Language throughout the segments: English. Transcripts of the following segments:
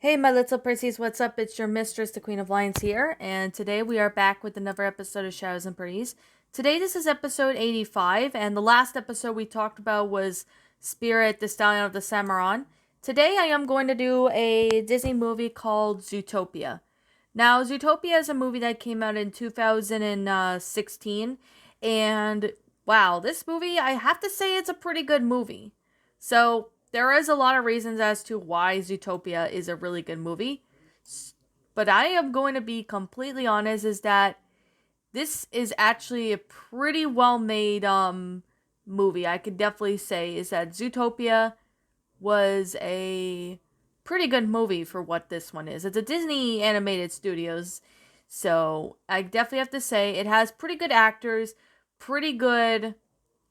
Hey, my little Pretties, what's up? It's your mistress, the Queen of Lions here, and today we are back with another episode of Shadows and Pretties. Today, this is episode 85, and the last episode we talked about was Spirit, the Stallion of the Cimarron. Today, I am going to do a Disney movie called Zootopia. Now, Zootopia is a movie that came out in 2016, and wow, this movie, I have to say, it's a pretty good movie. So, there is a lot of reasons as to why Zootopia is a really good movie. But I am going to be completely honest is that this is actually a pretty well made movie. I could definitely say is that Zootopia was a pretty good movie for what this one is. It's a Disney animated studios. So, I definitely have to say it has pretty good actors, pretty good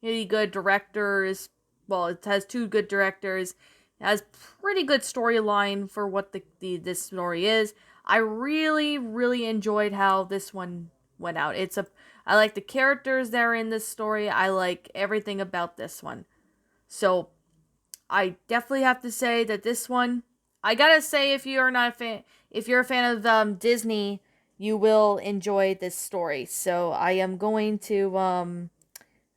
directors. Well, it has two good directors. It has pretty good storyline for what this story is. I really enjoyed how this one went out. I like the characters that are in this story. I like everything about this one. So I definitely have to say that this one, I gotta say, if you're a fan of Disney, you will enjoy this story. So I am going to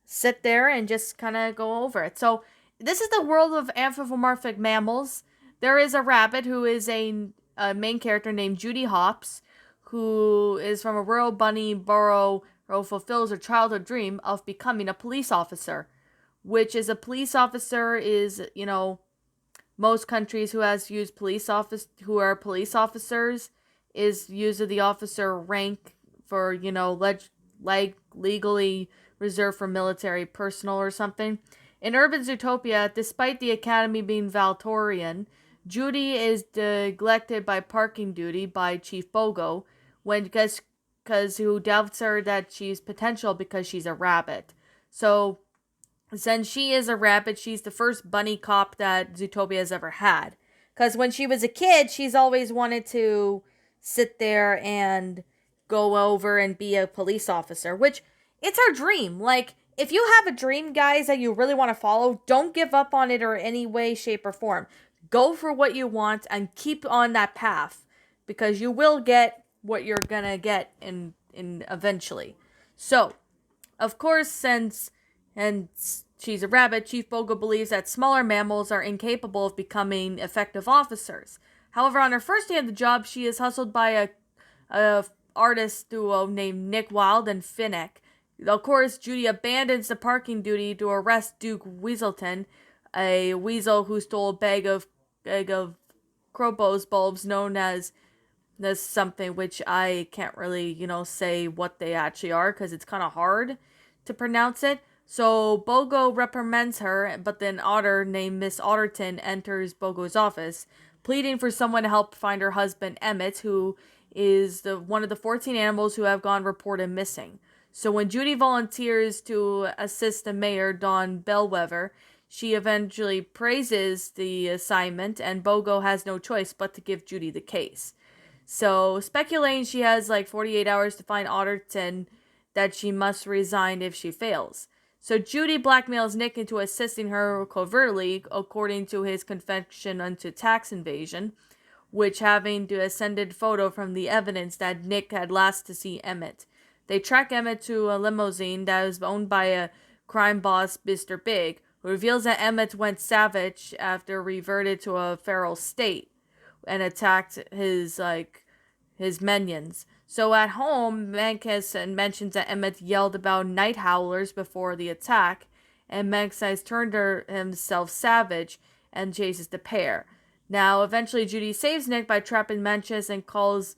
sit there and just kind of go over it. So, this is the world of anthropomorphic mammals. There is a rabbit who is a main character named Judy Hopps, who is from a rural bunny burrow who fulfills her childhood dream of becoming a police officer. Which is a police officer is, most countries who are police officers is usually the officer rank for, legally reserved for military personnel or something. In Urban Zootopia, despite the academy being Valtorian, Judy is neglected by parking duty by Chief Bogo when because who doubts her that she's potential because she's a rabbit. So since she is a rabbit, she's the first bunny cop that Zootopia has ever had. Because when she was a kid, she's always wanted to sit there and go over and be a police officer, which it's her dream. Like, if you have a dream, guys, that you really want to follow, don't give up on it or any way, shape, or form. Go for what you want and keep on that path because you will get what you're gonna get in eventually. So, of course, since and she's a rabbit, Chief Bogo believes that smaller mammals are incapable of becoming effective officers. However, on her first day of the job, she is hustled by a artist duo named Nick Wilde and Finnick. Of course, Judy abandons the parking duty to arrest Duke Weaselton, a weasel who stole a bag of Krobos bulbs known as something which I can't really, say what they actually are because it's kind of hard to pronounce it. So Bogo reprimands her, but then Otter, named Miss Otterton, enters Bogo's office, pleading for someone to help find her husband Emmett, who is one of the 14 animals who have gone reported missing. So when Judy volunteers to assist the mayor, Don Bellwether, she eventually praises the assignment, and Bogo has no choice but to give Judy the case. So, speculating she has like 48 hours to find Otterton, that she must resign if she fails. So, Judy blackmails Nick into assisting her covertly, according to his confession unto tax invasion, which having the ascended photo from the evidence that Nick had last to see Emmett. They track Emmett to a limousine that is owned by a crime boss, Mr. Big, who reveals that Emmett went savage after reverted to a feral state and attacked his minions. So at home, Mankus mentions that Emmett yelled about night howlers before the attack, and Mankus has turned himself savage and chases the pair. Now, eventually, Judy saves Nick by trapping Manchus and calls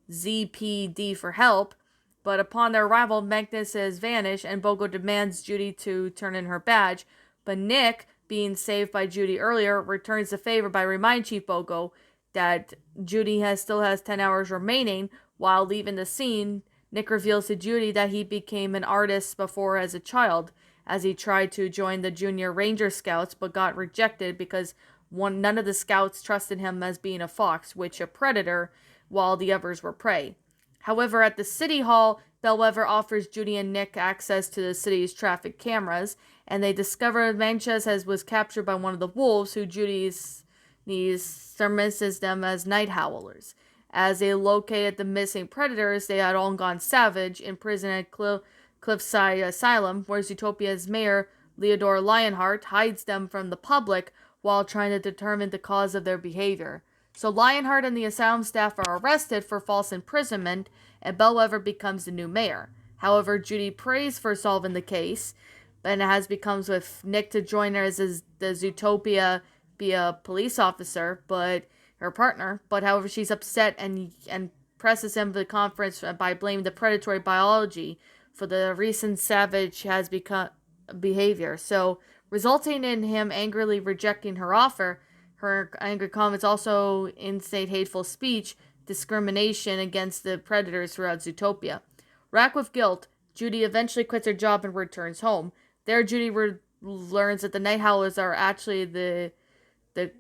ZPD for help, but upon their arrival, Magnus has vanished, and Bogo demands Judy to turn in her badge, but Nick, being saved by Judy earlier, returns the favor by reminding Chief Bogo that Judy still has 10 hours remaining. While leaving the scene, Nick reveals to Judy that he became an artist before as a child, as he tried to join the Junior Ranger Scouts but got rejected because none of the scouts trusted him as being a fox, which a predator, while the others were prey. However, at the city hall, Bellwether offers Judy and Nick access to the city's traffic cameras, and they discover Manchas was captured by one of the wolves, who Judy's He surmises them as night howlers. As they located the missing predators, they had all gone savage, imprisoned at Cliffside Asylum, where Zootopia's mayor, Leodore Lionheart, hides them from the public while trying to determine the cause of their behavior. So Lionheart and the asylum staff are arrested for false imprisonment, and Bellwether becomes the new mayor. However, Judy prays for solving the case, and it has becomes with Nick to join her as the Zootopia be a police officer, but her partner. But however, she's upset and presses him to the conference by blaming the predatory biology for the recent savage has become behavior. So resulting in him angrily rejecting her offer. Her angry comments also incite hateful speech, discrimination against the predators throughout Zootopia. Racked with guilt, Judy eventually quits her job and returns home. There, Judy learns that the Night Howlers are actually the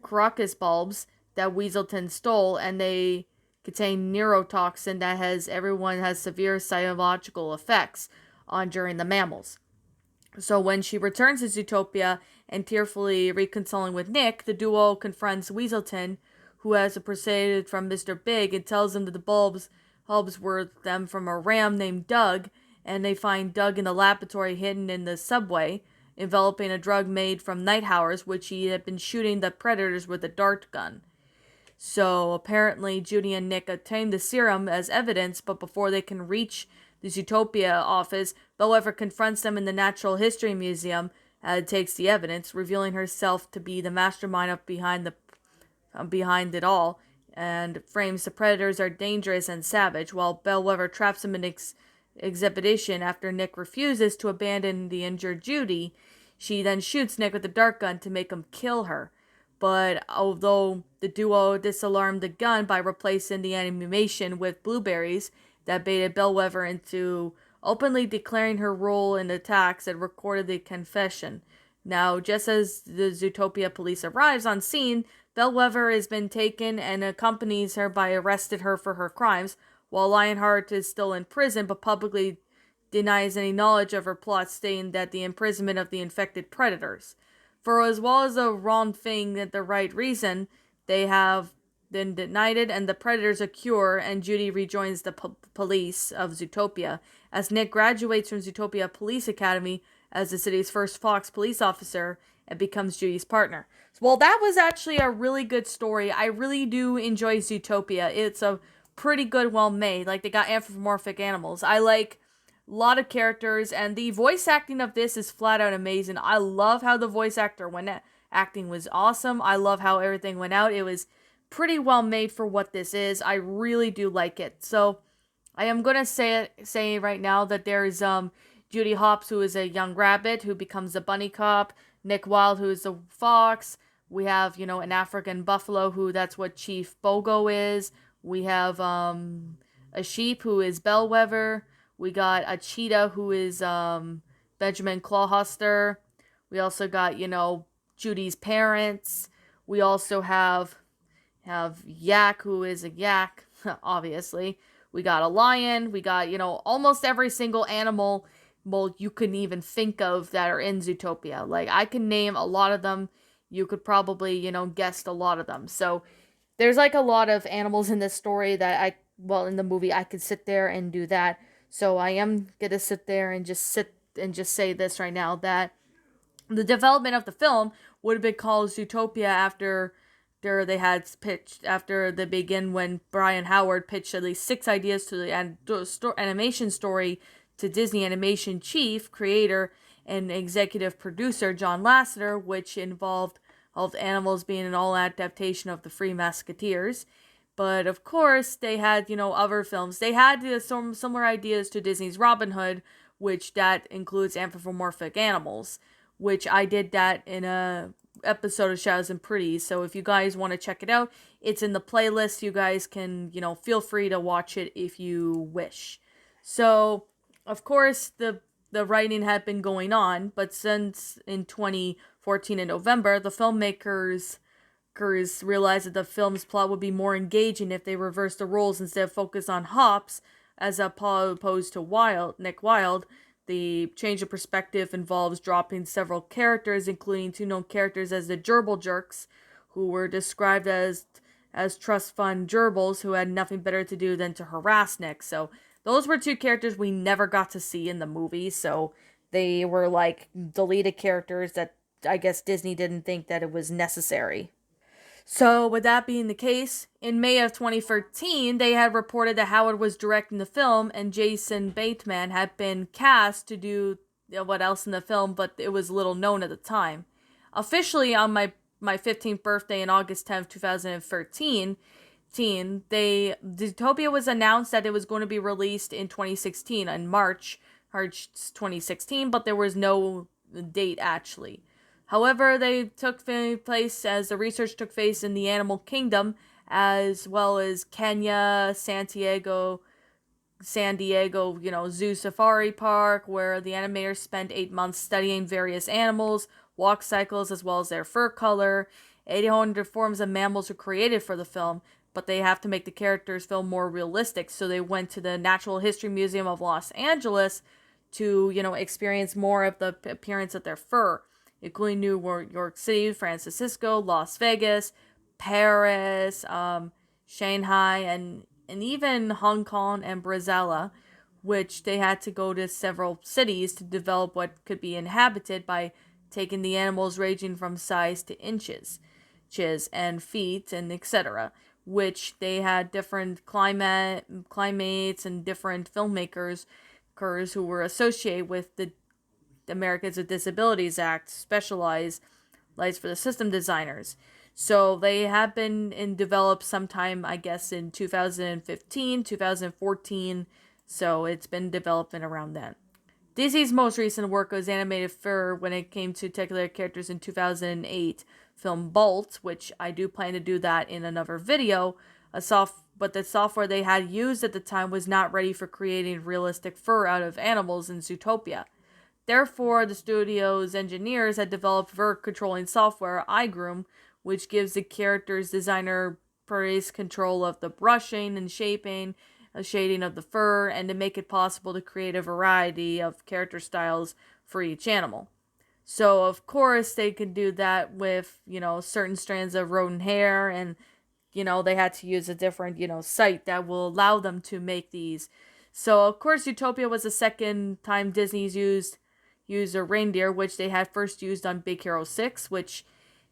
crocus bulbs that Weaselton stole, and they contain neurotoxin that everyone has severe psychological effects on during the mammals. So when she returns to Zootopia and tearfully reconciling with Nick, the duo confronts Weaselton, who has proceeded from Mr. Big, and tells him that the bulbs were them from a ram named Doug, and they find Doug in the laboratory hidden in the subway, enveloping a drug made from night howlers, which he had been shooting the predators with a dart gun. So apparently Judy and Nick obtain the serum as evidence, but before they can reach the Zootopia office, Bellwether confronts them in the Natural History Museum and takes the evidence, revealing herself to be the mastermind behind it all, and frames the predators are dangerous and savage, while Bellwether traps them in exhibition after Nick refuses to abandon the injured Judy. She then shoots Nick with a dart gun to make him kill her. But although the duo disalarmed the gun by replacing the animation with blueberries, that baited Bellwether into openly declaring her role in the attacks and recorded the confession. Now, just as the Zootopia police arrives on scene, Bellwether has been taken and accompanies her by arrested her for her crimes, while Lionheart is still in prison but publicly denies any knowledge of her plot, stating that the imprisonment of the infected predators. For as well as the wrong thing at the right reason, they have been denied it, and the predators a cure, and Judy rejoins the police of Zootopia, as Nick graduates from Zootopia Police Academy as the city's first Fox police officer and becomes Judy's partner. Well, that was actually a really good story. I really do enjoy Zootopia. It's a pretty good, well made. Like, they got anthropomorphic animals. I like a lot of characters, and the voice acting of this is flat out amazing. I love how the voice acting was awesome. I love how everything went out. It was pretty well made for what this is. I really do like it. So I am gonna say right now that there is Judy Hopps, who is a young rabbit who becomes a bunny cop. Nick Wilde, who is a fox. We have, an African buffalo, who that's what Chief Bogo is. We have a sheep, who is Bellwether. We got a cheetah, who is Benjamin Clawhuster. We also got, Judy's parents. We also have Yak, who is a yak, obviously. We got a lion. We got, almost every single animal you can even think of that are in Zootopia. Like, I can name a lot of them. You could probably, guess a lot of them. So there's like a lot of animals in this story that in the movie, I could sit there and do that. So I am gonna sit there and just say this right now, that the development of the film would have been called Zootopia after they begin when Brian Howard pitched at least 6 ideas to the animation story to Disney Animation chief, creator, and executive producer John Lasseter, which involved all the animals being an all adaptation of the Three Musketeers. But of course, they had, other films. They had some similar ideas to Disney's Robin Hood, which that includes anthropomorphic animals, which I did that in a episode of Shadows and Pretties. So if you guys want to check it out, it's in the playlist. You guys can, feel free to watch it if you wish. So, of course, the writing had been going on, but since in 2014 in November, the filmmakers realized that the film's plot would be more engaging if they reversed the roles instead of focus on Hopps as opposed to Nick Wilde. The change of perspective involves dropping several characters, including 2 known characters as the Gerbil Jerks, who were described as trust fund gerbils who had nothing better to do than to harass Nick. So those were two characters we never got to see in the movie. So they were like deleted characters that I guess Disney didn't think that it was necessary. So, with that being the case, in May of 2013, they had reported that Howard was directing the film and Jason Bateman had been cast to do what else in the film, but it was little known at the time. Officially, on my 15th birthday in August 10th, 2013, Zootopia was announced that it was going to be released in 2016, in March 2016, but there was no date actually. However, they took place as the research took place in the animal kingdom, as well as Kenya, San Diego, Zoo Safari Park, where the animators spent 8 months studying various animals, walk cycles, as well as their fur color. 800 forms of mammals were created for the film, but they have to make the characters feel more realistic, so they went to the Natural History Museum of Los Angeles to, experience more of the appearance of their fur, including New York City, San Francisco, Las Vegas, Paris, Shanghai, and even Hong Kong and Brazil, which they had to go to several cities to develop what could be inhabited by taking the animals ranging from size to inches and feet and etc., which they had different climates and different filmmakers who were associated with the Americans with Disabilities Act specialized for the system designers. So they have been developed sometime, I guess, in 2015, 2014. So it's been developing around then. Disney's most recent work was animated for when it came to particular characters in 2008 film Bolt, which I do plan to do that in another video. But the software they had used at the time was not ready for creating realistic fur out of animals in Zootopia. Therefore, the studio's engineers had developed fur-controlling software, iGroom, which gives the character's designer Pretties control of the brushing and shading of the fur, and to make it possible to create a variety of character styles for each animal. So, of course, they could do that with, certain strands of rodent hair, and, they had to use a different, site that will allow them to make these. So, of course, Zootopia was the second time Disney's used a reindeer, which they had first used on Big Hero 6, which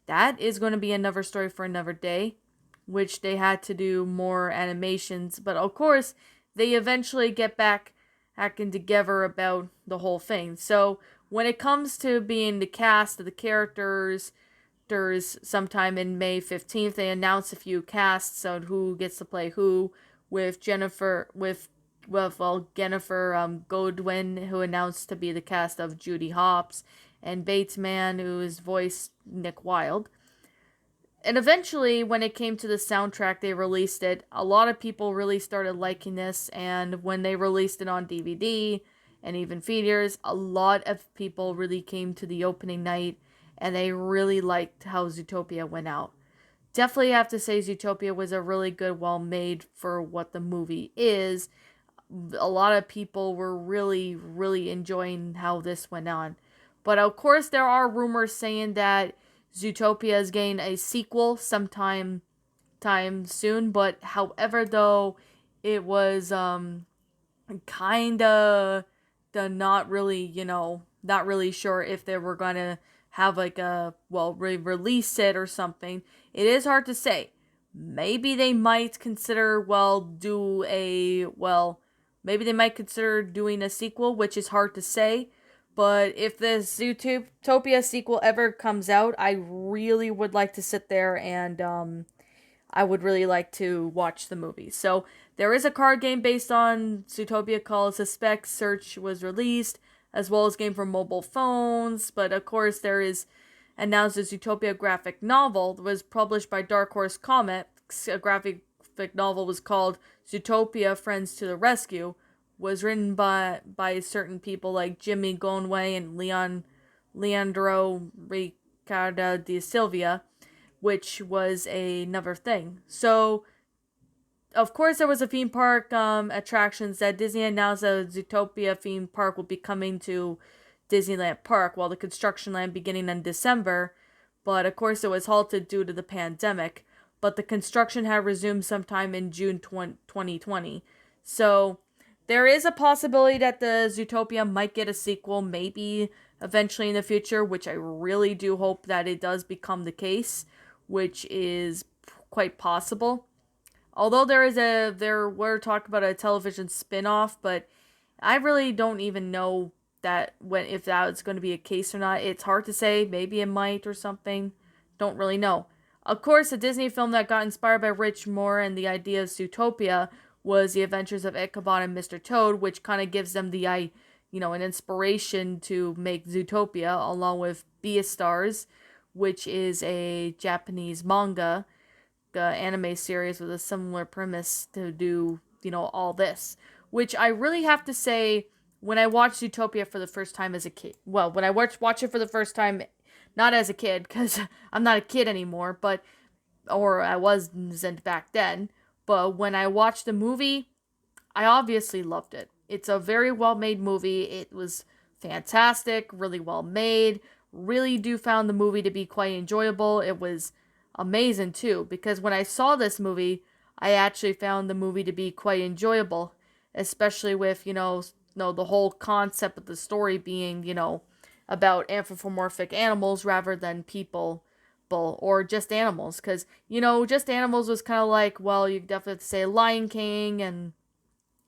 that is going to be another story for another day, which they had to do more animations. But of course, they eventually get back acting together about the whole thing. So when it comes to being the cast of the characters, there's sometime in May 15th, they announce a few casts on who gets to play who, with Jennifer Godwin, who announced to be the cast of Judy Hopps, and Bateman, who is voiced Nick Wilde. And eventually, when it came to the soundtrack, they released it. A lot of people really started liking this, and when they released it on DVD and even feeders, a lot of people really came to the opening night, and they really liked how Zootopia went out. Definitely have to say Zootopia was a really good, well-made for what the movie is. A lot of people were really, really enjoying how this went on. But of course, there are rumors saying that Zootopia is getting a sequel sometime soon. But however, though, it was kind of not really sure if they were gonna have like release it or something. It is hard to say. Maybe they might consider maybe they might consider doing a sequel, which is hard to say. But if the Zootopia sequel ever comes out, I really would like to sit there and I would really like to watch the movie. So there is a card game based on Zootopia called Suspect Search was released, as well as game for mobile phones. But of course, there is announced a Zootopia graphic novel that was published by Dark Horse Comics. A graphic novel was called Zootopia Friends to the Rescue, was written by certain people like Jimmy Gonway and Leandro Ricardo de Silva, which was another thing. So, of course, there was a theme park attractions that Disney announced that Zootopia theme park will be coming to Disneyland Park, while the construction line beginning in December. but of course it was halted due to the pandemic. But the construction had resumed sometime in June 2020. So there is a possibility that the Zootopia might get a sequel, maybe eventually in the future, which I really do hope that it does become the case, which is quite possible. Although there were talk about a television spin-off, but I really don't even know that when if that's going to be a case or not. It's hard to say. Maybe it might or something. Don't really know. Of course, a Disney film that got inspired by Rich Moore and the idea of Zootopia was The Adventures of Echobot and Mr. Toad, which kind of gives them an inspiration to make Zootopia, along with Beastars, which is a Japanese manga anime series with a similar premise to do, all this. Which I really have to say, when I watched Zootopia for the first time as a kid, well, when I watch it for the first time, not as a kid, because I'm not a kid anymore, or I wasn't back then, but when I watched the movie, I obviously loved it. It's a very well made movie. It was fantastic, really well made. Really do found the movie to be quite enjoyable. It was amazing too, because when I saw this movie, I actually found the movie to be quite enjoyable, especially with, the whole concept of the story being, about anthropomorphic animals rather than people or just animals, because, just animals was kind of like, well, you definitely have to say Lion King and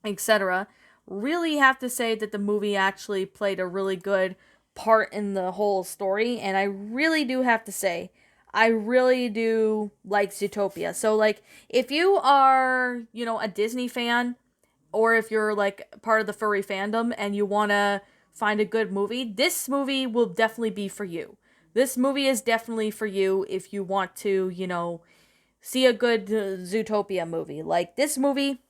etc. Really have to say that the movie actually played a really good part in the whole story, and I really do have to say, I really do like Zootopia. So, like, if you are, a Disney fan, or if you're, like, part of the furry fandom and you want to find a good movie, this movie will definitely be for you. This movie is definitely for you if you want to, see a good Zootopia movie. Like, this movie,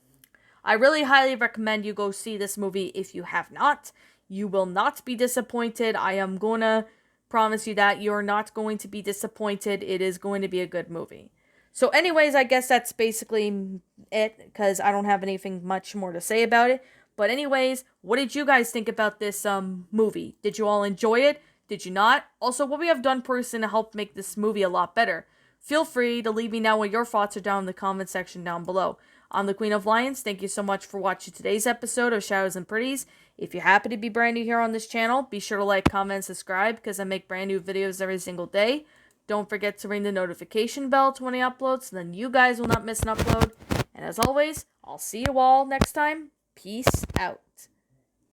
I really highly recommend you go see this movie if you have not. You will not be disappointed. I am going to promise you that you're not going to be disappointed. It is going to be a good movie. So anyways, I guess that's basically it, because I don't have anything much more to say about it. But anyways, what did you guys think about this movie? Did you all enjoy it? Did you not? Also, what we have done personally to help make this movie a lot better? Feel free to leave me know what your thoughts are down in the comment section down below. I'm the Queen of Lions. Thank you so much for watching today's episode of Shadows and Pretties. If you happen to be brand new here on this channel, be sure to like, comment, and subscribe, because I make brand new videos every single day. Don't forget to ring the notification bell to when I upload, so then you guys will not miss an upload. And as always, I'll see you all next time. Peace out.